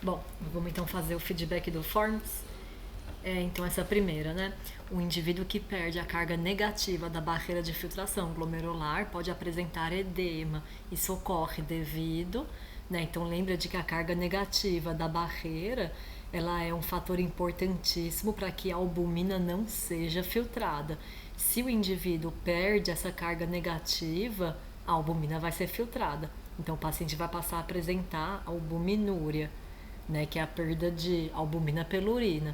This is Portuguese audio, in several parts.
Bom, vamos então fazer o feedback do Forms. Então, essa primeira, né? O indivíduo que perde a carga negativa da barreira de filtração glomerular pode apresentar edema. Isso ocorre devido, né? Então, lembra de que a carga negativa da barreira, ela é um fator importantíssimo para que a albumina não seja filtrada. Se o indivíduo perde essa carga negativa, a albumina vai ser filtrada. Então, o paciente vai passar a apresentar albuminúria, né, que é a perda de albumina pela urina,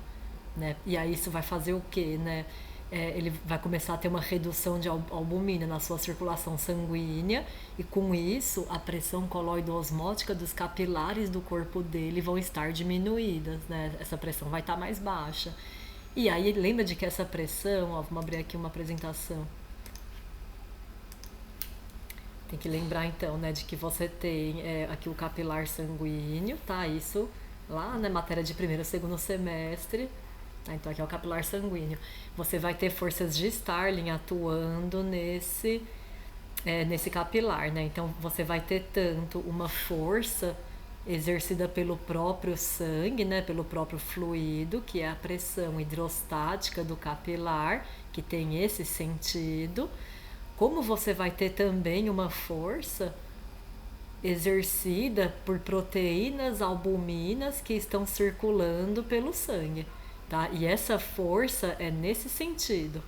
né? E aí isso vai fazer o quê, né? Ele vai começar a ter uma redução de albumina na sua circulação sanguínea e com isso a pressão coloide-osmótica dos capilares do corpo dele vão estar diminuídas, né? Essa pressão vai estar mais baixa. E aí lembra de que essa pressão, ó, vamos abrir aqui uma apresentação. Tem que lembrar então, né, de que você tem aqui o capilar sanguíneo, tá? Isso lá na matéria de primeiro e segundo semestre. Tá? Então aqui é o capilar sanguíneo. Você vai ter forças de Starling atuando nesse capilar, né? Então você vai ter tanto uma força exercida pelo próprio sangue, né, pelo próprio fluido, que é a pressão hidrostática do capilar, que tem esse sentido, como você vai ter também uma força exercida por proteínas albuminas que estão circulando pelo sangue, tá? E essa força é nesse sentido.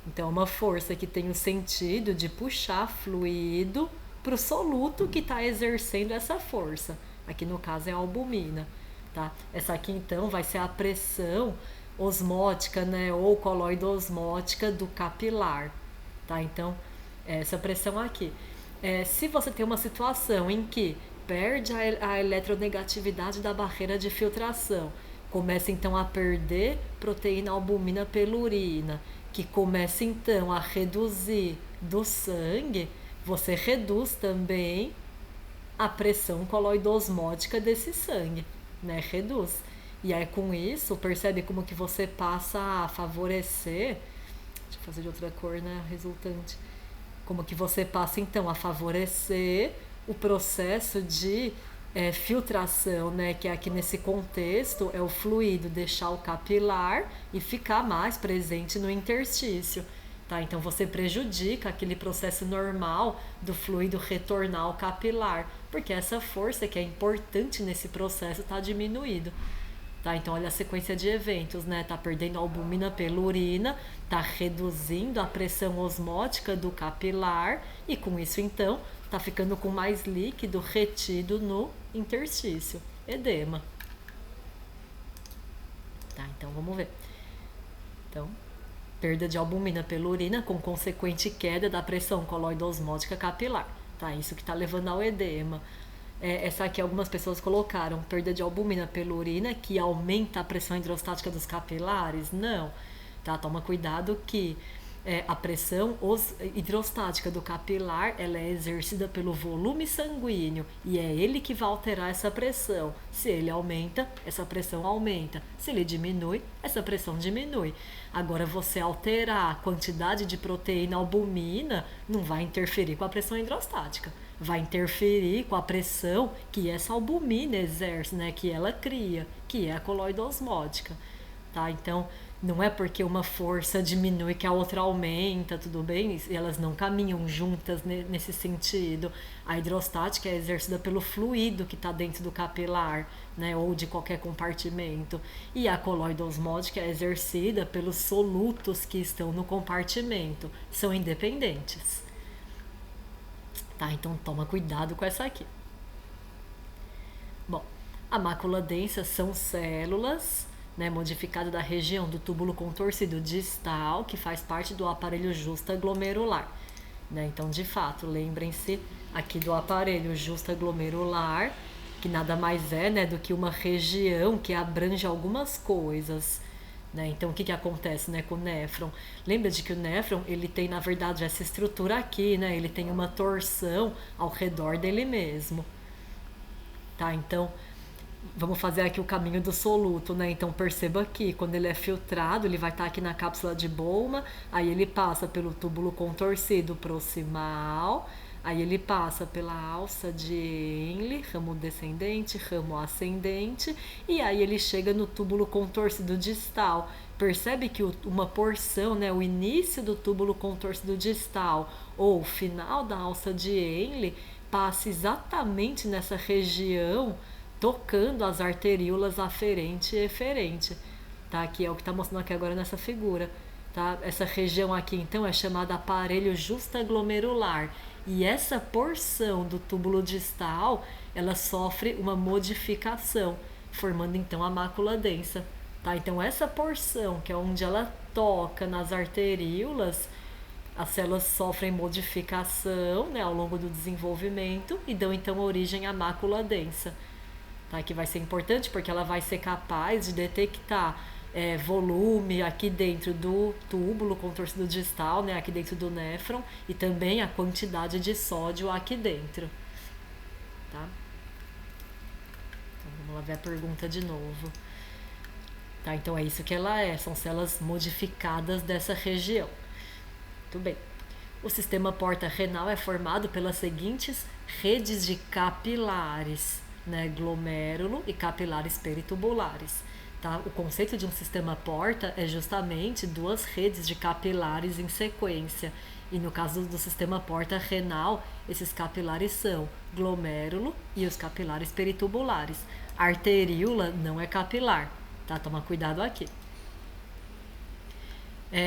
Então, é uma força que tem o sentido de puxar fluido para o soluto que está exercendo essa força. Aqui no caso é a albumina, tá? Essa aqui então vai ser a pressão osmótica, né, ou coloide-osmótica do capilar, tá? Então, essa pressão aqui. Se você tem uma situação em que perde a eletronegatividade da barreira de filtração, começa então a perder proteína albumina pela urina, que começa então a reduzir do sangue, você reduz também a pressão coloide-osmótica desse sangue, né? Reduz. E aí com isso, percebe como que você passa a favorecer, deixa eu fazer de outra cor, né, resultante. Como que você passa então a favorecer o processo de filtração, né? Que aqui nesse contexto é o fluido deixar o capilar e ficar mais presente no interstício, tá? Então você prejudica aquele processo normal do fluido retornar ao capilar, porque essa força que é importante nesse processo está diminuído. Tá, então olha a sequência de eventos, né? Tá perdendo a albumina pela urina, tá reduzindo a pressão osmótica do capilar e com isso então tá ficando com mais líquido retido no interstício, edema. Tá, então vamos ver. Então, perda de albumina pela urina com consequente queda da pressão coloide-osmótica capilar. Tá, isso que tá levando ao edema. Essa aqui algumas pessoas colocaram perda de albumina pela urina que aumenta a pressão hidrostática dos capilares. Não, tá? Toma cuidado que a pressão hidrostática do capilar ela é exercida pelo volume sanguíneo e é ele que vai alterar essa pressão. Se ele aumenta, essa pressão aumenta. Se ele diminui, essa pressão diminui. Agora, você alterar a quantidade de proteína albumina não vai interferir com a pressão hidrostática. Vai interferir com a pressão que essa albumina exerce, né? Que ela cria, que é a coloide-osmótica. Tá? Então, não é porque uma força diminui que a outra aumenta, tudo bem? Elas não caminham juntas nesse sentido. A hidrostática é exercida pelo fluido que está dentro do capilar, né? Ou de qualquer compartimento. E a coloide-osmótica é exercida pelos solutos que estão no compartimento. São independentes. Tá? Então toma cuidado com essa aqui. Bom, a mácula densa são células, né, modificada da região do túbulo contorcido distal, que faz parte do aparelho justaglomerular. Né? Então, de fato, lembrem-se aqui do aparelho justaglomerular, que nada mais é, né, do que uma região que abrange algumas coisas. Né? Então, o que acontece, né, com o néfron? Lembra de que o néfron ele tem, na verdade, essa estrutura aqui, né? Ele tem uma torção ao redor dele mesmo. Tá? Então, vamos fazer aqui o caminho do soluto, né? Então perceba aqui, quando ele é filtrado, ele vai estar aqui na cápsula de Bowman, aí ele passa pelo túbulo contorcido proximal, Aí ele passa pela alça de Henle, ramo descendente, ramo ascendente, e aí ele chega no túbulo contorcido distal. Percebe que uma porção, né, o início do túbulo contorcido distal ou o final da alça de Henle passa exatamente nessa região, tocando as arteríolas aferente e eferente. Tá? Que é o que está mostrando aqui agora nessa figura. Tá? Essa região aqui, então, é chamada aparelho justaglomerular. E essa porção do túbulo distal, ela sofre uma modificação, formando, então, a mácula densa. Tá? Então, essa porção, que é onde ela toca nas arteríolas, as células sofrem modificação, né, ao longo do desenvolvimento e dão, então, origem à mácula densa. Tá? Que vai ser importante porque ela vai ser capaz de detectar volume aqui dentro do túbulo contorcido distal, né, aqui dentro do néfron, e também a quantidade de sódio aqui dentro. Tá? Então, vamos lá ver a pergunta de novo. Tá? Então é isso que ela é, são células modificadas dessa região. Muito bem. O sistema porta-renal é formado pelas seguintes redes de capilares, né, glomérulo e capilares peritubulares. Tá? O conceito de um sistema porta é justamente duas redes de capilares em sequência. E no caso do sistema porta renal, esses capilares são glomérulo e os capilares peritubulares. A arteríola não é capilar, tá? Toma cuidado aqui.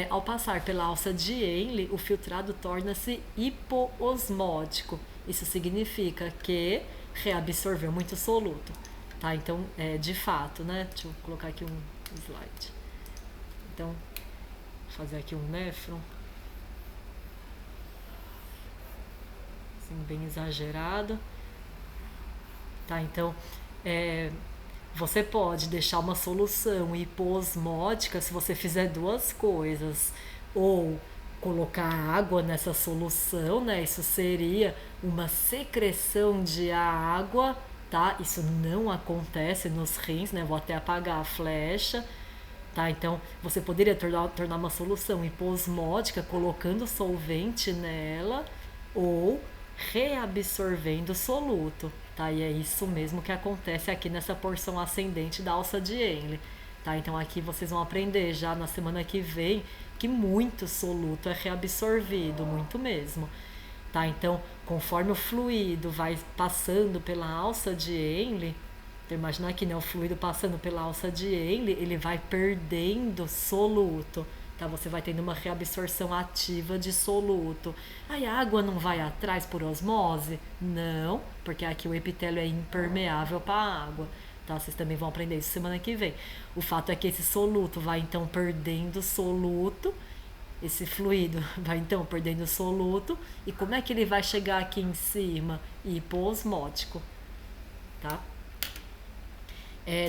Ao passar pela alça de Henle, o filtrado torna-se hipoosmótico. Isso significa que reabsorveu muito soluto. Tá? Então, de fato, né? Deixa eu colocar aqui um slide. Então, vou fazer aqui um néfron. Assim, bem exagerado. Tá? Então, você pode deixar uma solução hipoosmótica se você fizer duas coisas. Ou colocar água nessa solução, né? Isso seria uma secreção de água, tá? Isso não acontece nos rins, né? Vou até apagar a flecha, tá? Então, você poderia tornar uma solução hipoosmótica colocando solvente nela ou reabsorvendo soluto, tá? E é isso mesmo que acontece aqui nessa porção ascendente da alça de Henle, tá? Então, aqui vocês vão aprender já na semana que vem que muito soluto é reabsorvido, muito mesmo. Tá? Então, conforme o fluido vai passando pela alça de Henle, então imagina aqui, né, o fluido passando pela alça de Henle, ele vai perdendo soluto. Tá? Você vai tendo uma reabsorção ativa de soluto. Aí a água não vai atrás por osmose? Não, porque aqui o epitélio é impermeável para a água. Tá? Vocês também vão aprender isso semana que vem. O fato é que esse soluto vai então perdendo soluto, esse fluido vai então perdendo soluto, e como é que ele vai chegar aqui em cima? Hipoosmótico. Tá?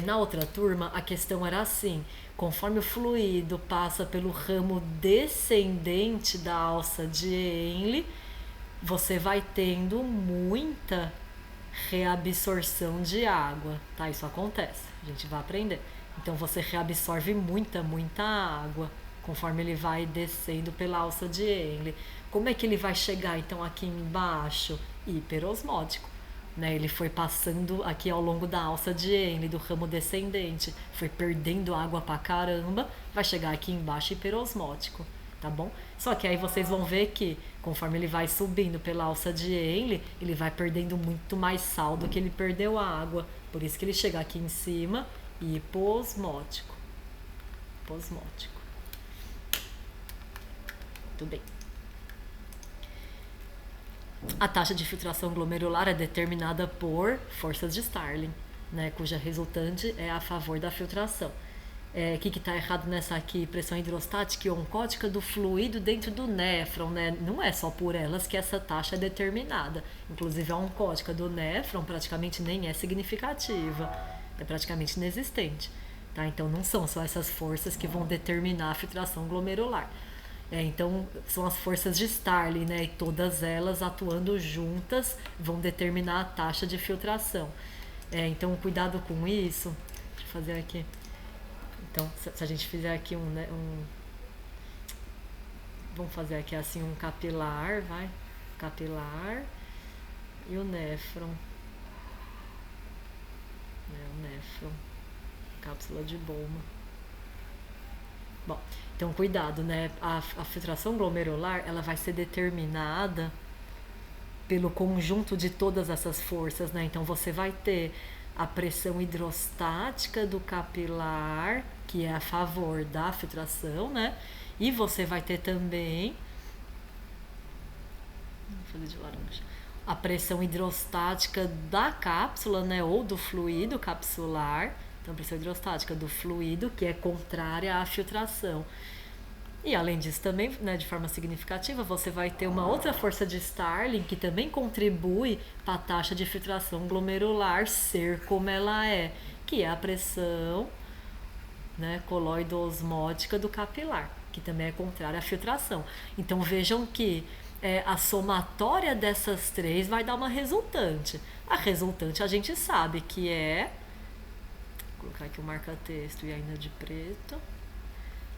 Na outra turma, a questão era assim: conforme o fluido passa pelo ramo descendente da alça de Henle, você vai tendo muita reabsorção de água, tá? Isso acontece, a gente vai aprender. Então você reabsorve muita água conforme ele vai descendo pela alça de Henle. Como é que ele vai chegar então aqui embaixo? Hiperosmótico, né? Ele foi passando aqui ao longo da alça de Henle, do ramo descendente, foi perdendo água pra caramba, vai chegar aqui embaixo hiperosmótico, tá bom? Só que aí vocês vão ver que conforme ele vai subindo pela alça de Henle, ele vai perdendo muito mais sal do que ele perdeu a água. Por isso que ele chega aqui em cima hiposmótico. Hiposmótico. Muito bem. A taxa de filtração glomerular é determinada por forças de Starling, né, cuja resultante é a favor da filtração. O que está errado nessa aqui? Pressão hidrostática e oncótica do fluido dentro do néfron, né? Não é só por elas que essa taxa é determinada. Inclusive a oncótica do néfron praticamente nem é significativa, é praticamente inexistente. Tá? Então não são só essas forças que vão determinar a filtração glomerular. Então são as forças de Starling, né? E todas elas atuando juntas vão determinar a taxa de filtração. Então cuidado com isso. Deixa eu fazer aqui. Então, se a gente fizer aqui vamos fazer aqui assim um capilar, vai, capilar, E o néfron? O néfron, cápsula de Bowman. Bom, então cuidado, né? A filtração glomerular, ela vai ser determinada pelo conjunto de todas essas forças, né? Então você vai ter a pressão hidrostática do capilar, que é a favor da filtração, né? E você vai ter também de laranja, a pressão hidrostática da cápsula, né? Ou do fluido capsular. Então, a pressão hidrostática do fluido, que é contrária à filtração. E além disso também, né, de forma significativa, você vai ter uma outra força de Starling que também contribui para a taxa de filtração glomerular ser como ela é, que é a pressão, né, coloide-osmótica do capilar, que também é contrária à filtração. Então vejam que a somatória dessas três vai dar uma resultante. A resultante a gente sabe que é... Vou colocar aqui o marca-texto e ainda de preto.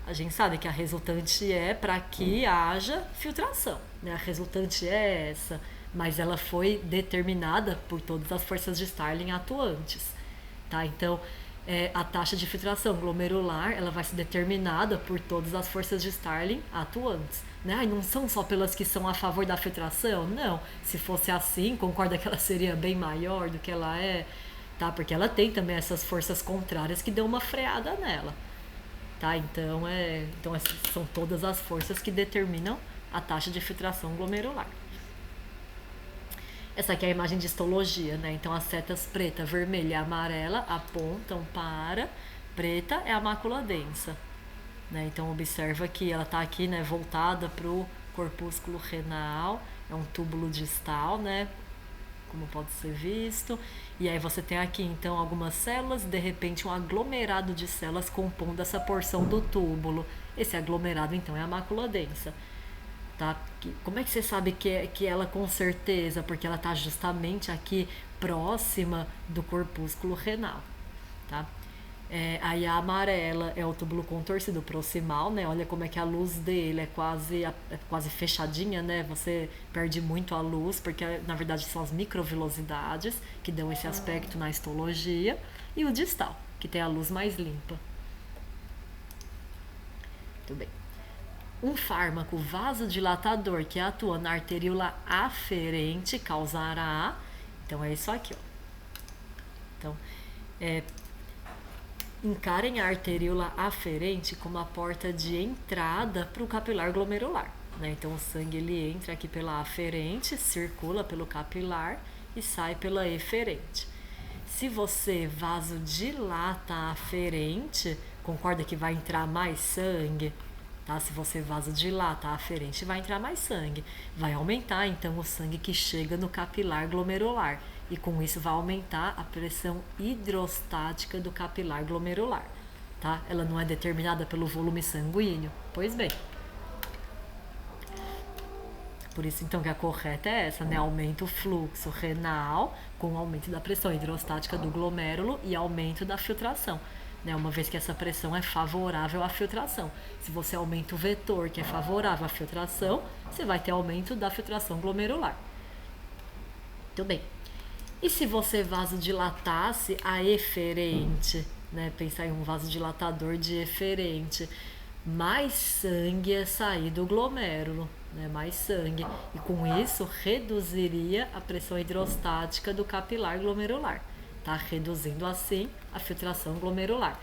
A gente sabe que a resultante é para que haja filtração, né? A resultante é essa, mas ela foi determinada por todas as forças de Starling atuantes, tá? Então, a taxa de filtração glomerular, ela vai ser determinada por todas as forças de Starling atuantes, né? E não são só pelas que são a favor da filtração, não. Se fosse assim, concorda que ela seria bem maior do que ela é, tá? Porque ela tem também essas forças contrárias que dão uma freada nela. Tá? Então, essas são todas as forças que determinam a taxa de filtração glomerular. Essa aqui é a imagem de histologia, né? Então, as setas preta, vermelha e amarela apontam para... Preta é a mácula densa, né? Então, observa que ela está aqui, né, voltada para o corpúsculo renal. É um túbulo distal, né? Como pode ser visto. E aí você tem aqui, então, algumas células, de repente um aglomerado de células compondo essa porção do túbulo. Esse aglomerado, então, é a mácula densa. Tá? Como é que você sabe que ela com certeza? Porque ela está justamente aqui próxima do corpúsculo renal. Tá? Aí a amarela é o túbulo contorcido proximal, né? Olha como é que a luz dele é quase fechadinha, né? Você perde muito a luz, porque na verdade são as microvilosidades que dão esse aspecto na histologia. E o distal, que tem a luz mais limpa. Muito bem. Um fármaco vasodilatador que atua na arteríola aferente causará... Então, é isso aqui, ó. Então, encarem a arteríola aferente como a porta de entrada para o capilar glomerular, né? Então o sangue ele entra aqui pela aferente, circula pelo capilar e sai pela eferente. Se você vasodilata a aferente, concorda que vai entrar mais sangue? Tá? Se você vasodilata a aferente, vai entrar mais sangue. Vai aumentar então o sangue que chega no capilar glomerular. E com isso vai aumentar a pressão hidrostática do capilar glomerular, tá? Ela não é determinada pelo volume sanguíneo? Pois bem. Por isso, então, que a correta é essa, né? Aumenta o fluxo renal com o aumento da pressão hidrostática do glomérulo e aumento da filtração, né? Uma vez que essa pressão é favorável à filtração. Se você aumenta o vetor que é favorável à filtração, você vai ter aumento da filtração glomerular. Muito bem. E se você vasodilatasse a eferente, né? Pensar em um vasodilatador de eferente, mais sangue ia sair do glomérulo, né? Mais sangue. E com isso reduziria a pressão hidrostática do capilar glomerular, tá? Reduzindo assim a filtração glomerular.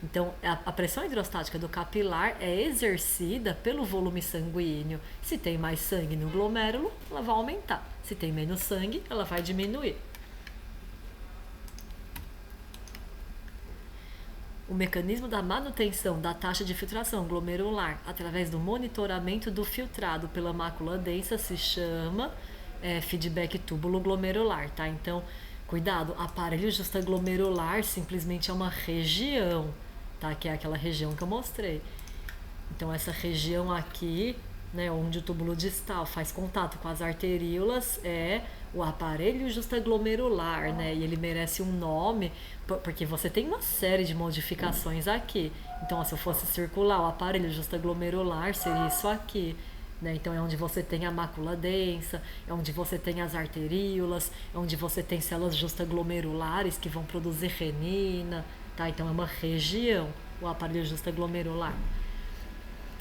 Então, a pressão hidrostática do capilar é exercida pelo volume sanguíneo. Se tem mais sangue no glomérulo, ela vai aumentar. Se tem menos sangue, ela vai diminuir. O mecanismo da manutenção da taxa de filtração glomerular através do monitoramento do filtrado pela mácula densa se chama feedback túbulo glomerular, tá? Então, cuidado, aparelho justaglomerular simplesmente é uma região, tá? Que é aquela região que eu mostrei. Então, essa região aqui, né, onde o túbulo distal faz contato com as arteríolas, é o aparelho justaglomerular, né? E ele merece um nome, porque você tem uma série de modificações aqui. Então, ó, se eu fosse circular, o aparelho justaglomerular seria isso aqui, né? Então é onde você tem a mácula densa, é onde você tem as arteríolas, é onde você tem células justaglomerulares que vão produzir renina, tá? Então é uma região, o aparelho justaglomerular.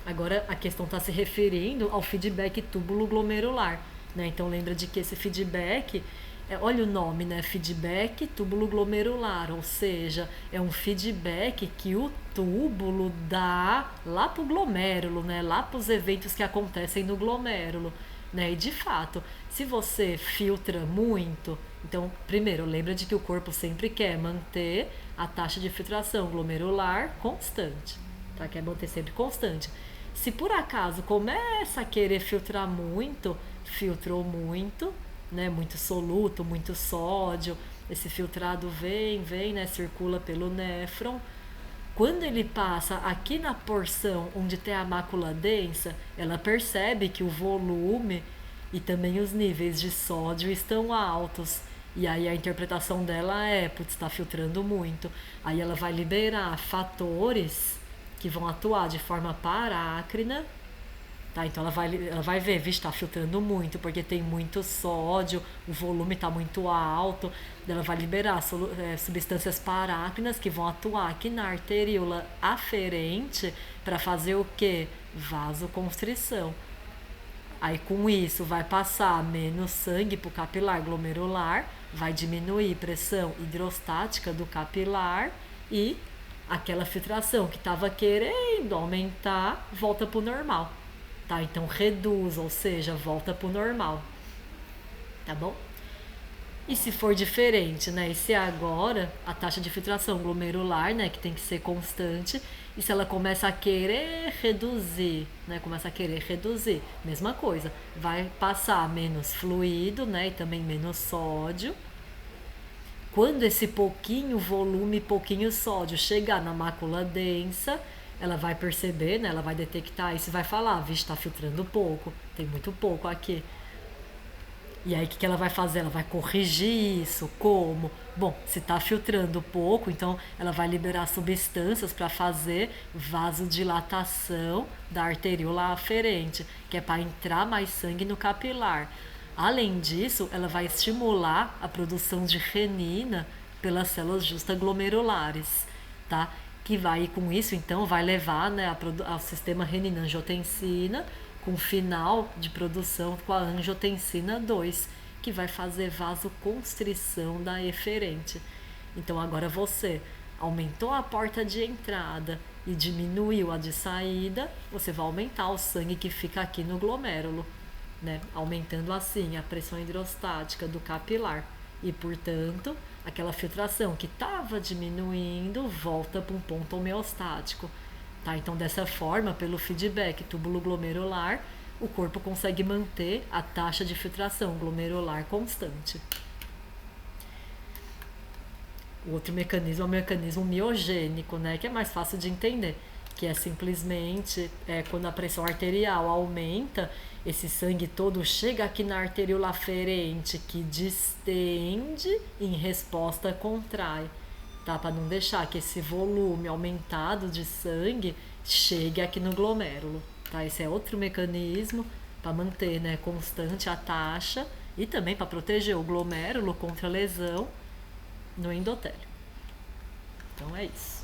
Agora a questão está se referindo ao feedback túbulo glomerular, né? Então lembra de que esse feedback, olha o nome, né? Feedback túbulo glomerular, ou seja, é um feedback que o túbulo dá lá para o glomérulo, né? Lá para os eventos que acontecem no glomérulo, né? E de fato, se você filtra muito, então primeiro lembra de que o corpo sempre quer manter a taxa de filtração glomerular constante, tá? Quer manter sempre constante. Se por acaso começa a querer filtrar muito, filtrou muito, né, muito soluto, muito sódio, esse filtrado vem, né, circula pelo néfron. Quando ele passa aqui na porção onde tem a mácula densa, ela percebe que o volume e também os níveis de sódio estão altos. E aí a interpretação dela é, putz, está filtrando muito. Aí ela vai liberar fatores que vão atuar de forma parácrina, tá? Então ela vai ver, vixe, está filtrando muito, porque tem muito sódio, o volume está muito alto. Ela vai liberar substâncias parácrinas que vão atuar aqui na arteríola aferente para fazer o quê? Vasoconstrição. Aí com isso vai passar menos sangue para o capilar glomerular, vai diminuir a pressão hidrostática do capilar e aquela filtração que estava querendo aumentar volta para o normal, tá? Então reduz, ou seja, volta para o normal, tá bom? E se for diferente, né? E se agora a taxa de filtração glomerular, né, que tem que ser constante, e se ela começa a querer reduzir, né, mesma coisa, vai passar menos fluido, né, e também menos sódio. Quando esse pouquinho volume, pouquinho sódio chegar na mácula densa, ela vai perceber, né? Ela vai detectar isso e vai falar, vixe, está filtrando pouco, tem muito pouco aqui. E aí o que ela vai fazer? Ela vai corrigir isso. Como? Bom, se está filtrando pouco, então ela vai liberar substâncias para fazer vasodilatação da arteríola aferente, que é para entrar mais sangue no capilar. Além disso, ela vai estimular a produção de renina pelas células justaglomerulares, tá? Que vai, com isso, então, vai levar, né, ao sistema renina-angiotensina, com final de produção com a angiotensina 2, que vai fazer vasoconstrição da eferente. Então, agora você aumentou a porta de entrada e diminuiu a de saída, você vai aumentar o sangue que fica aqui no glomérulo, né? Aumentando assim a pressão hidrostática do capilar e, portanto, aquela filtração que estava diminuindo volta para um ponto homeostático, tá? Então, dessa forma, pelo feedback túbulo glomerular, o corpo consegue manter a taxa de filtração glomerular constante. O outro mecanismo é o mecanismo miogênico, né? Que é mais fácil de entender, que é simplesmente quando a pressão arterial aumenta, esse sangue todo chega aqui na arteríola aferente, que distende e em resposta contrai, tá? Para não deixar que esse volume aumentado de sangue chegue aqui no glomérulo, tá? Esse é outro mecanismo para manter, né, constante a taxa e também para proteger o glomérulo contra a lesão no endotélio. Então é isso.